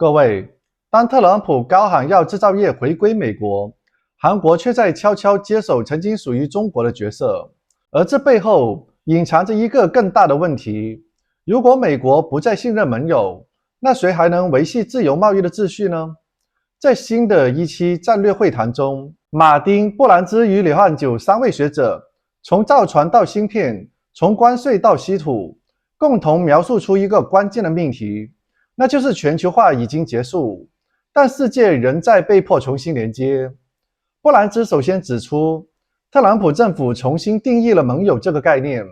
各位，当特朗普高喊要制造业回归美国，韩国却在悄悄接手曾经属于中国的角色，而这背后隐藏着一个更大的问题：如果美国不再信任盟友，那谁还能维系自由贸易的秩序呢？在新的一期战略会谈中，马丁、布兰兹与柳汉九三位学者从造船到芯片，从关税到稀土，共同描述出一个关键的命题，那就是全球化已经结束，但世界仍在被迫重新连接。布兰兹首先指出，特朗普政府重新定义了盟友这个概念，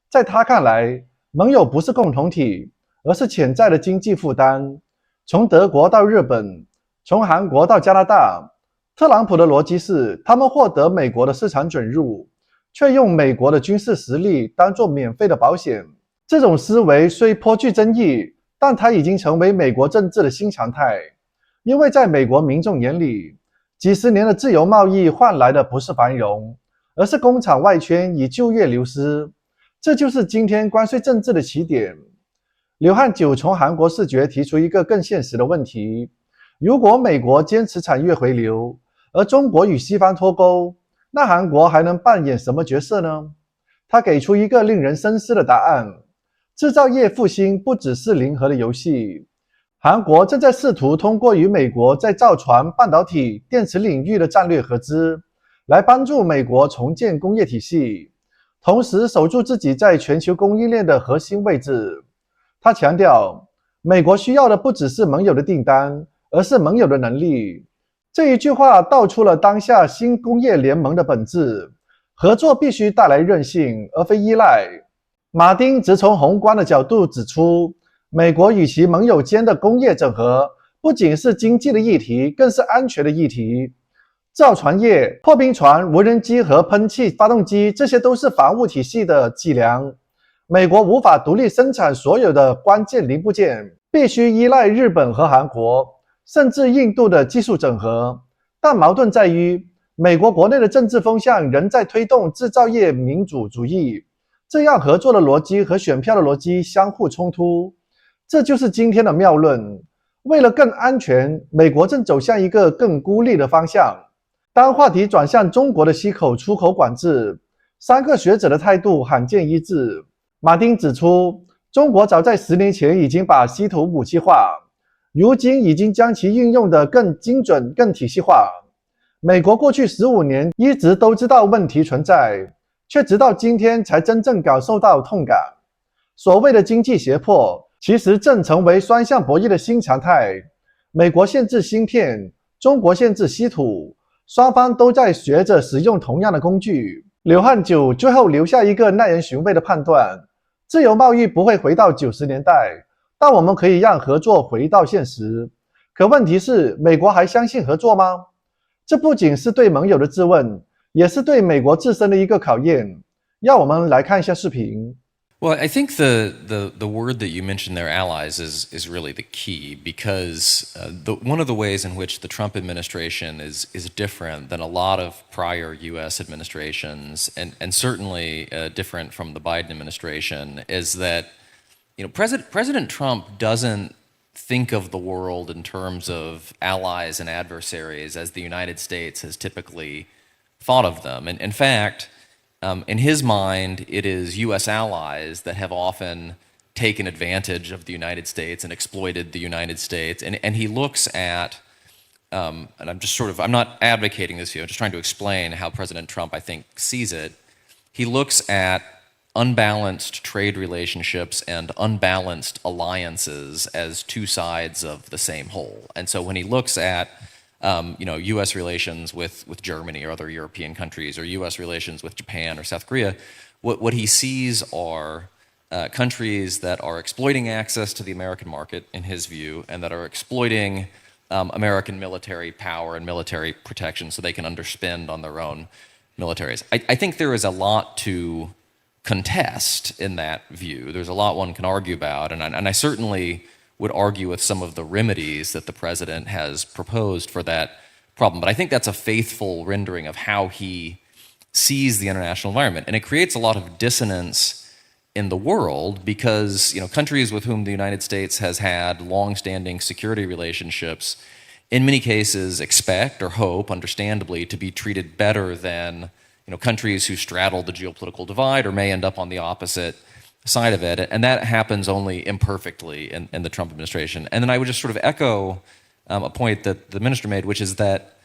在他看来，盟友不是共同体，而是潜在的经济负担。从德国到日本，从韩国到加拿大，特朗普的逻辑是，他们获得美国的市场准入，却用美国的军事实力当作免费的保险。这种思维虽颇具争议，但它已经成为美国政治的新常态。因为在美国民众眼里，几十年的自由贸易换来的不是繁荣，而是工厂外圈与就业流失。这就是今天关税政治的起点。柳汉九从韩国视角提出一个更现实的问题：如果美国坚持产业回流，而中国与西方脱钩，那韩国还能扮演什么角色呢？他给出一个令人深思的答案：制造业复兴不只是零和的游戏。韩国正在试图通过与美国在造船、半导体、电池领域的战略合资，来帮助美国重建工业体系，同时守住自己在全球供应链的核心位置。他强调，美国需要的不只是盟友的订单，而是盟友的能力。这一句话道出了当下新工业联盟的本质：合作必须带来韧性，而非依赖。马丁则从宏观的角度指出，美国与其盟友间的工业整合不仅是经济的议题，更是安全的议题。造船业、破冰船、无人机和喷气发动机，这些都是防务体系的脊梁。美国无法独立生产所有的关键零部件，必须依赖日本和韩国，甚至印度的技术整合。但矛盾在于，美国国内的政治风向仍在推动制造业民主主义，这样合作的逻辑和选票的逻辑相互冲突。这就是今天的谬论。为了更安全，美国正走向一个更孤立的方向。当话题转向中国的息口出口管制，三个学者的态度罕见一致。马丁指出，中国早在10年前已经把稀土武器化，如今已经将其运用得更精准、更体系化。美国过去15年一直都知道问题存在，却直到今天才真正感受到痛感。所谓的经济胁迫，其实正成为双向博弈的新常态。美国限制芯片，中国限制稀土，双方都在学着使用同样的工具。柳汉九最后留下一个耐人寻味的判断：自由贸易不会回到90年代，但我们可以让合作回到现实。可问题是，美国还相信合作吗？这不仅是对盟友的质问，也是对美国自身的一个考验。让我们来看一下视频。Well, I think the word that you mentioned there, allies, is really the key, because one of the ways in which the Trump administration is different than a lot of prior U.S. administrations, and certainly different from the Biden administration, is that President Trump doesn't think of the world in terms of allies and adversaries as the United States has typically thought of them. And in fact, in his mind, it is U.S. allies that have often taken advantage of the United States and exploited the United States. And he looks at, and I'm not advocating this here, I'm just trying to explain how President Trump, I think, sees it. He looks at unbalanced trade relationships and unbalanced alliances as two sides of the same whole. And so when he looks at U.S. relations with Germany or other European countries, or U.S. relations with Japan or South Korea, what he sees are countries that are exploiting access to the American market, in his view, and that are exploiting American military power and military protection so they can underspend on their own militaries. I think there is a lot to contest in that view. There's a lot one can argue about, and I certainly would argue with some of the remedies that the president has proposed for that problem. But I think that's a faithful rendering of how he sees the international environment. And it creates a lot of dissonance in the world because countries with whom the United States has had long-standing security relationships in many cases expect or hope, understandably, to be treated better than countries who straddle the geopolitical divide or may end up on the opposite side of it. And that happens only imperfectly in the Trump administration. And then I would just sort of echo a point that the minister made, which is that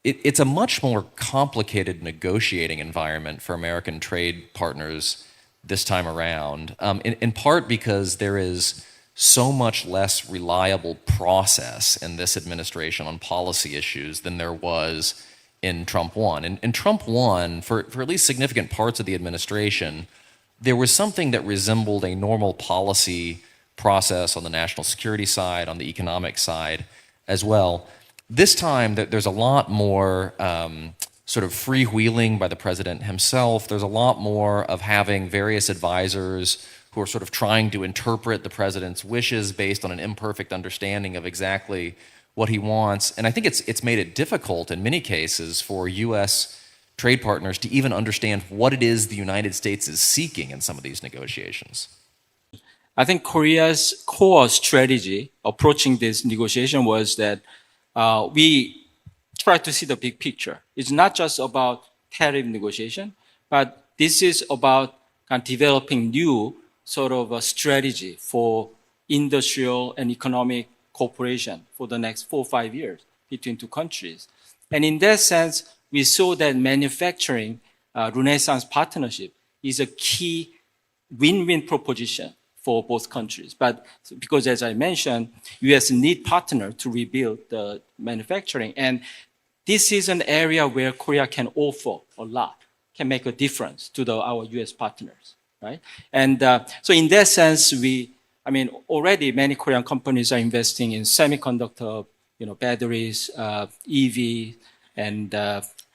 it's a much more complicated negotiating environment for American trade partners this time around, in part because there is so much less reliable process in this administration on policy issues than there was in Trump 1. In Trump 1, for at least significant parts of the administration, there was something that resembled a normal policy process on the national security side, on the economic side as well. This time, there's a lot more sort of freewheeling by the president himself. There's a lot more of having various advisors who are sort of trying to interpret the president's wishes based on an imperfect understanding of exactly what he wants. And I think it's made it difficult in many cases for U.S. trade partners to even understand what it is the United States is seeking in some of these negotiations. I think Korea's core strategy approaching this negotiation was that we try to see the big picture. It's not just about tariff negotiation, but this is about developing new sort of a strategy for industrial and economic cooperation for the next 4 or 5 years between two countries. And in that sense, we saw that manufacturing Renaissance partnership is a key win-win proposition for both countries. But because, as I mentioned, U.S. need partner to rebuild the manufacturing. And this is an area where Korea can offer a lot, can make a difference to our U.S. partners, right? And so in that sense, already many Korean companies are investing in semiconductor, batteries, EV, and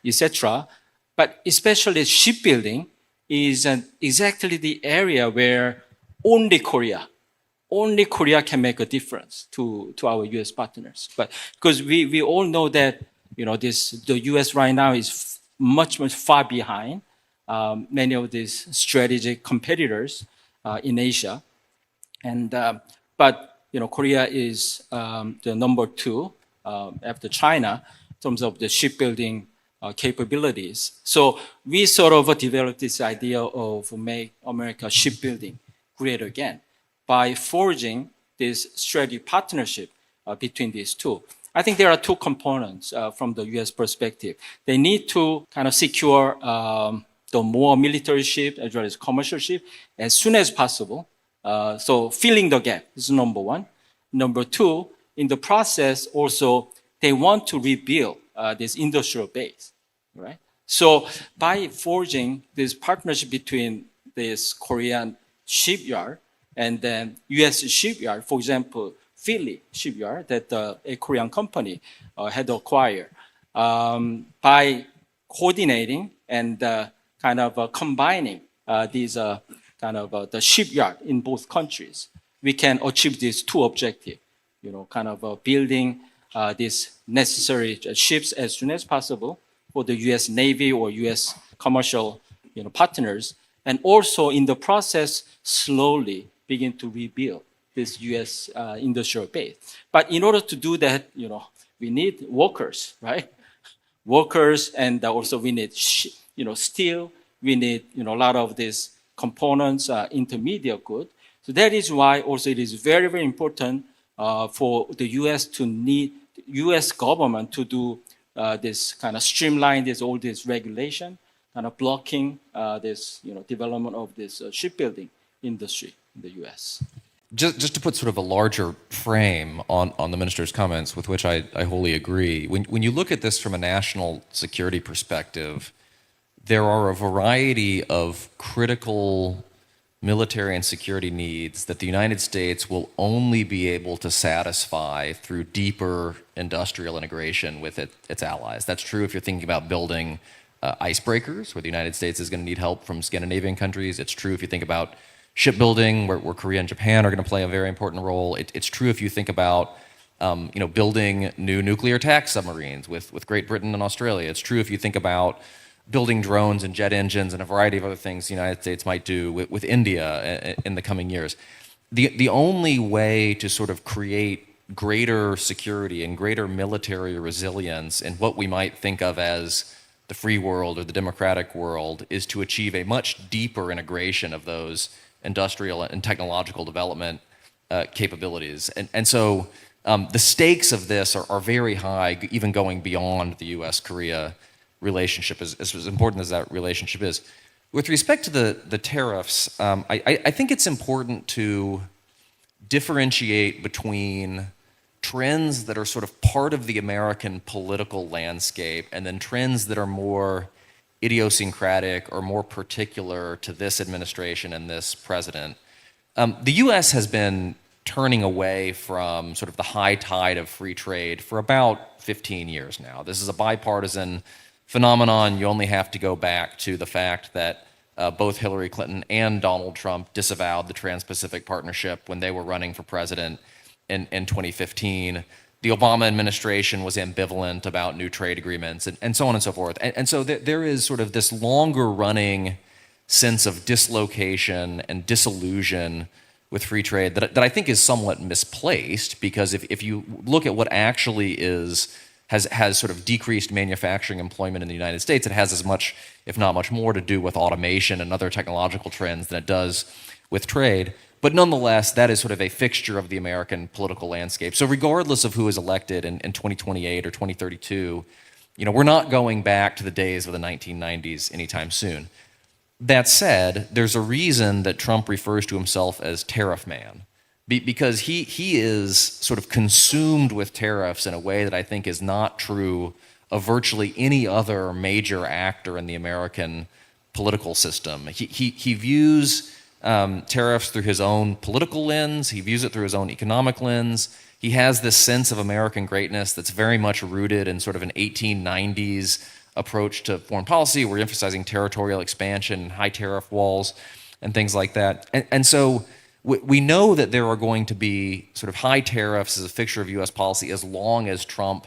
etc. But especially shipbuilding is exactly the area where only Korea can make a difference to our U.S. partners. But because we all know that the U.S. right now is much far behind many of these strategic competitors in Asia, and but Korea is the number 2 after China in terms of the shipbuilding capabilities. So we sort of developed this idea of make America shipbuilding great again by forging this strategic partnership between these two. I think there are two components from the U.S. perspective. They need to kind of secure the more military ship as well as commercial ship as soon as possible. So filling the gap is number one. Number two, in the process also, they want to rebuild this industrial base, right? So by forging this partnership between this Korean shipyard and then U.S. shipyard, for example, Philly shipyard that a Korean company had acquired, by coordinating and kind of combining these the shipyard in both countries, we can achieve these two objectives, building these necessary ships as soon as possible for the U.S. Navy or U.S. commercial partners, and also in the process slowly begin to rebuild this U.S. industrial base. But in order to do that, we need workers, right? Workers, and also we need steel. We need a lot of these components, intermediate good. So that is why also it is very, very important for the U.S. to need U.S. government to do this kind of streamline all this regulation, kind of blocking this development of this shipbuilding industry in the U.S. Just to put sort of a larger frame on the minister's comments, with which I wholly agree, when you look at this from a national security perspective, there are a variety of critical military and security needs that the United States will only be able to satisfy through deeper industrial integration with its allies. That's true if you're thinking about building icebreakers, where the United States is going to need help from Scandinavian countries. It's true if you think about shipbuilding, where Korea and Japan are going to play a very important role. It's true if you think about building new nuclear attack submarines with Great Britain and Australia. It's true if you think about building drones and jet engines and a variety of other things the United States might do with India in the coming years. The only way to sort of create greater security and greater military resilience in what we might think of as the free world or the democratic world is to achieve a much deeper integration of those industrial and technological development capabilities. And so the stakes of this are very high, even going beyond the U.S.-Korea relationship, as important as that relationship is. With respect to the tariffs, I think it's important to differentiate between trends that are sort of part of the American political landscape and then trends that are more idiosyncratic or more particular to this administration and this president. The U.S. has been turning away from sort of the high tide of free trade for about 15 years now. This is a bipartisan phenomenon. You only have to go back to the fact that both Hillary Clinton and Donald Trump disavowed the Trans-Pacific Partnership when they were running for president in 2015. The Obama administration was ambivalent about new trade agreements and so on and so forth. And so there is sort of this longer running sense of dislocation and disillusion with free trade that I think is somewhat misplaced, because if you look at what actually has sort of decreased manufacturing employment in the United States, it has as much, if not much more, to do with automation and other technological trends than it does with trade. But nonetheless, that is sort of a fixture of the American political landscape. So regardless of who is elected in 2028 or 2032, we're not going back to the days of the 1990s anytime soon. That said, there's a reason that Trump refers to himself as tariff man, because he is sort of consumed with tariffs in a way that I think is not true of virtually any other major actor in the American political system. He views tariffs through his own political lens. He views it through his own economic lens. He has this sense of American greatness that's very much rooted in sort of an 1890s approach to foreign policy. We're emphasizing territorial expansion, high tariff walls, and things like that. And so we know that there are going to be sort of high tariffs as a fixture of U.S. policy as long as Trump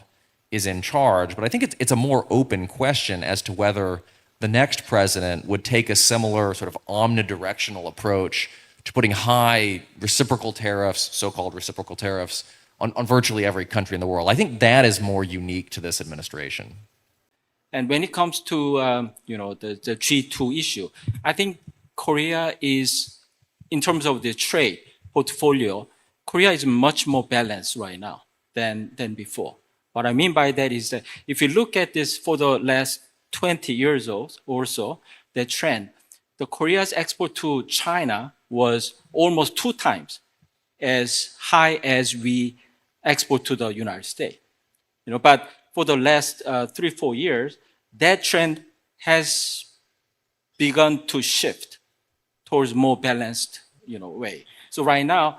is in charge. But I think it's a more open question as to whether the next president would take a similar sort of omnidirectional approach to putting high reciprocal tariffs, so-called reciprocal tariffs, on virtually every country in the world. I think that is more unique to this administration. And when it comes to the G2 issue, I think Korea is, in terms of the trade portfolio, Korea is much more balanced right now than before. What I mean by that is that if you look at this for the last 20 years or so, the trend, the Korea's export to China was almost 2 times as high as we export to the United States. But for the last 3-4 years, that trend has begun to shift towards more balanced, way. So right now,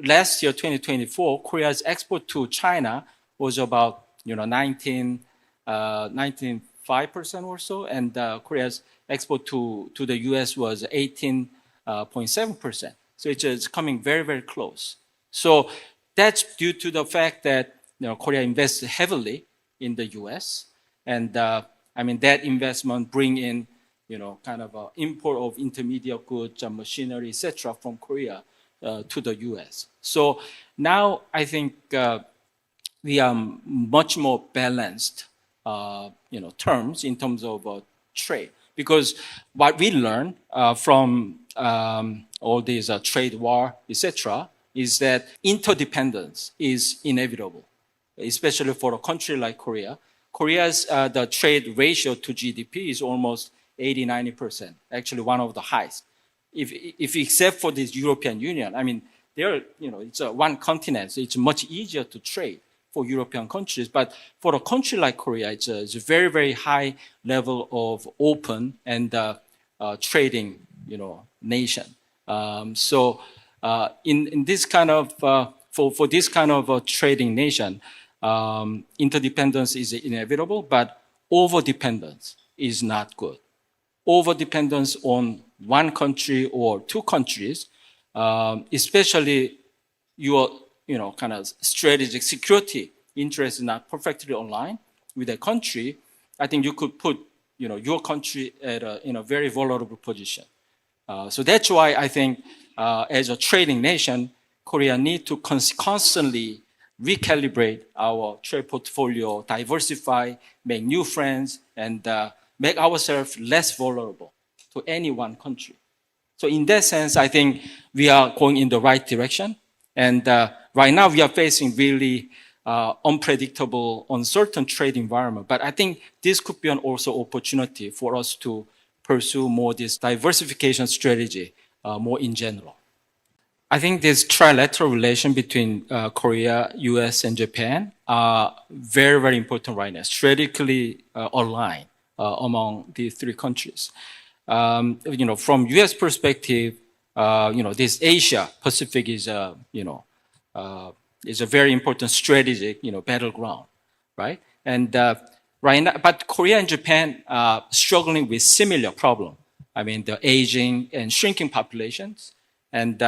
last year, 2024, Korea's export to China was about, 19.5% or so, and Korea's export to the U.S. was 18.7%. So it's coming very, very close. So that's due to the fact that Korea invests heavily in the U.S. and that investment bring in kind of import of intermediate goods, machinery, etc. from Korea to the U.S. So now I think we are much more balanced, terms in terms of trade, because what we learn from all these trade war, etc., is that interdependence is inevitable, especially for a country like Korea. Korea's the trade ratio to GDP is almost 80-90%, actually one of the highest. If except for this European Union, it's one continent, so it's much easier to trade for European countries. But for a country like Korea, it's a very, very high level of open and trading, nation. So in this kind of, for this kind of trading nation, interdependence is inevitable, but overdependence is not good. Overdependence on one country or 2 countries, especially your, kind of strategic security interests not perfectly aligned with a country, I think you could put, your country at in a very vulnerable position. So that's why I think as a trading nation, Korea need to constantly recalibrate our trade portfolio, diversify, make new friends, and make ourselves less vulnerable to any one country. So in that sense, I think we are going in the right direction. And right now we are facing really unpredictable, uncertain trade environment. But I think this could be an also opportunity for us to pursue more this diversification strategy more in general. I think this trilateral relation between Korea, US, and Japan are very, very important right now, strategically aligned among these three countries. From US perspective, this Asia Pacific is a very important strategic, battleground, right? And right now, but Korea and Japan are struggling with similar problem. I mean, the aging and shrinking populations. And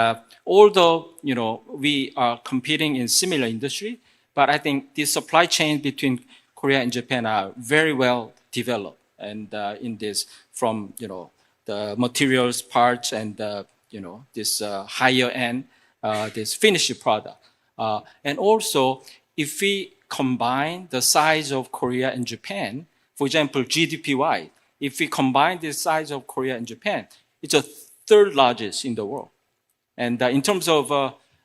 although, we are competing in similar industry, but I think the supply chain between Korea and Japan are very well developed. And in this, from, the materials parts and, this higher end, this finished product. And also, if we combine the size of Korea and Japan, for example, GDP-wise, if we combine the size of Korea and Japan, it's a third largest in the world. And in terms of,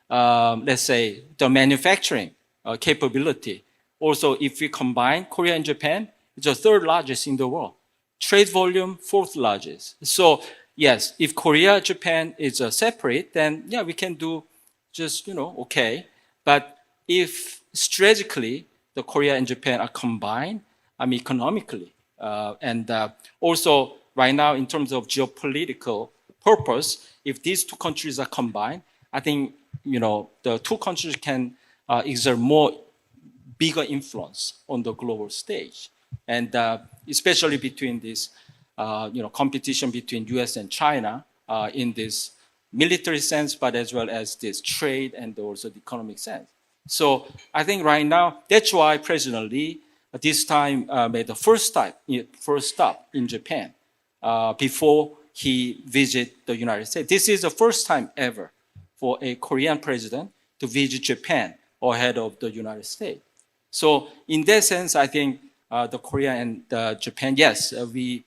let's say, the manufacturing capability, also, if we combine Korea and Japan, it's the third largest in the world. Trade volume, fourth largest. So, yes, if Korea, Japan is separate, then, yeah, we can do just, okay. But if strategically the Korea and Japan are combined, economically, and also right now in terms of geopolitical purpose, if these two countries are combined, I think, the two countries can exert more bigger influence on the global stage. And especially between this, competition between US and China in this military sense, but as well as this trade and also the economic sense. So I think right now, that's why President Lee this time made the first stop in Japan before he visited the United States. This is the first time ever for a Korean president to visit Japan ahead of the United States. So in that sense, I think the Korea and Japan, yes, we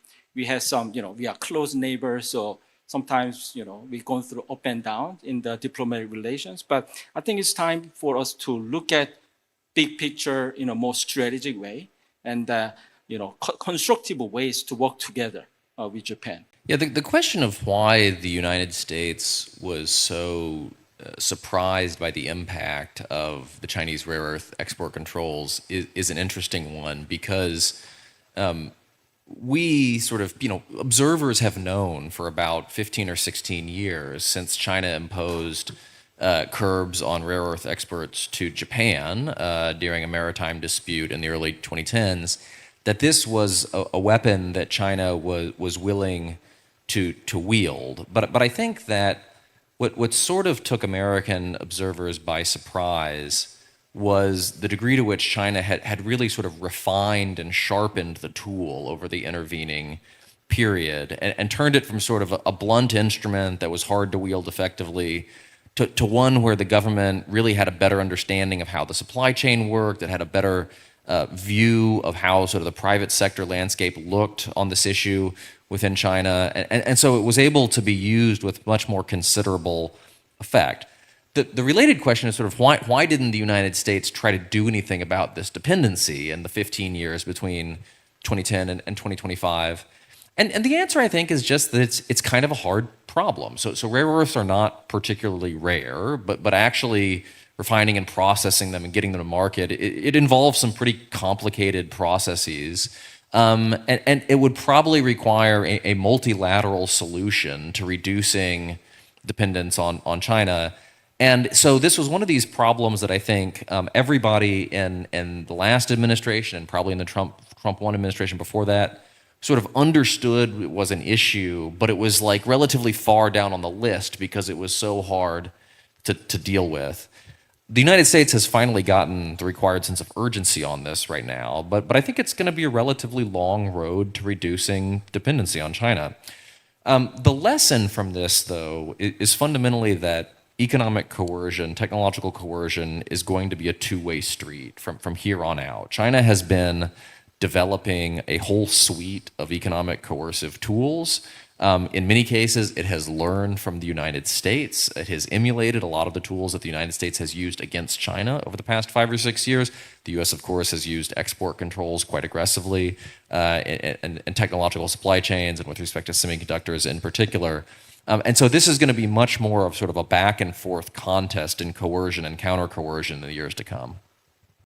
have some, we are close neighbors, so sometimes, we're going through up and down in the diplomatic relations. But I think it's time for us to look at big picture in a more strategic way and, constructive ways to work together with Japan. Yeah, the question of why the United States was so surprised by the impact of the Chinese rare earth export controls is an interesting one because we sort of, observers have known for about 15 or 16 years since China imposed curbs on rare earth exports to Japan during a maritime dispute in the early 2010s that this was a weapon that China was willing to wield. But I think that what sort of took American observers by surprise was the degree to which China had really sort of refined and sharpened the tool over the intervening period and turned it from sort of a blunt instrument that was hard to wield effectively to one where the government really had a better understanding of how the supply chain worked, that had a better view of how sort of the private sector landscape looked on this issue within China. And so it was able to be used with much more considerable effect. The related question is sort of why didn't the United States try to do anything about this dependency in the 15 years between 2010 and 2025? And the answer, I think, is just that it's kind of a hard problem. So rare earths are not particularly rare, but actually refining and processing them and getting them to market, it involves some pretty complicated processes. And it would probably require a multilateral solution to reducing dependence on China. And so this was one of these problems that I think everybody in the last administration and probably in the Trump 1 administration before that sort of understood was an issue, but it was like relatively far down on the list because it was so hard to deal with. the United States has finally gotten the required sense of urgency on this right now, but I think it's going to be a relatively long road to reducing dependency on China. The lesson from this, though, is fundamentally that economic coercion, technological coercion, is going to be a two-way street from here on out. China has been developing a whole suite of economic coercive tools. In many cases, it has learned from the United States. It has emulated a lot of the tools that the United States has used against China over the past 5 or 6 years. The U.S., of course, has used export controls quite aggressively in technological supply chains and with respect to semiconductors in particular. And so this is going to be much more of sort of a back and forth contest in coercion and counter coercion in the years to come.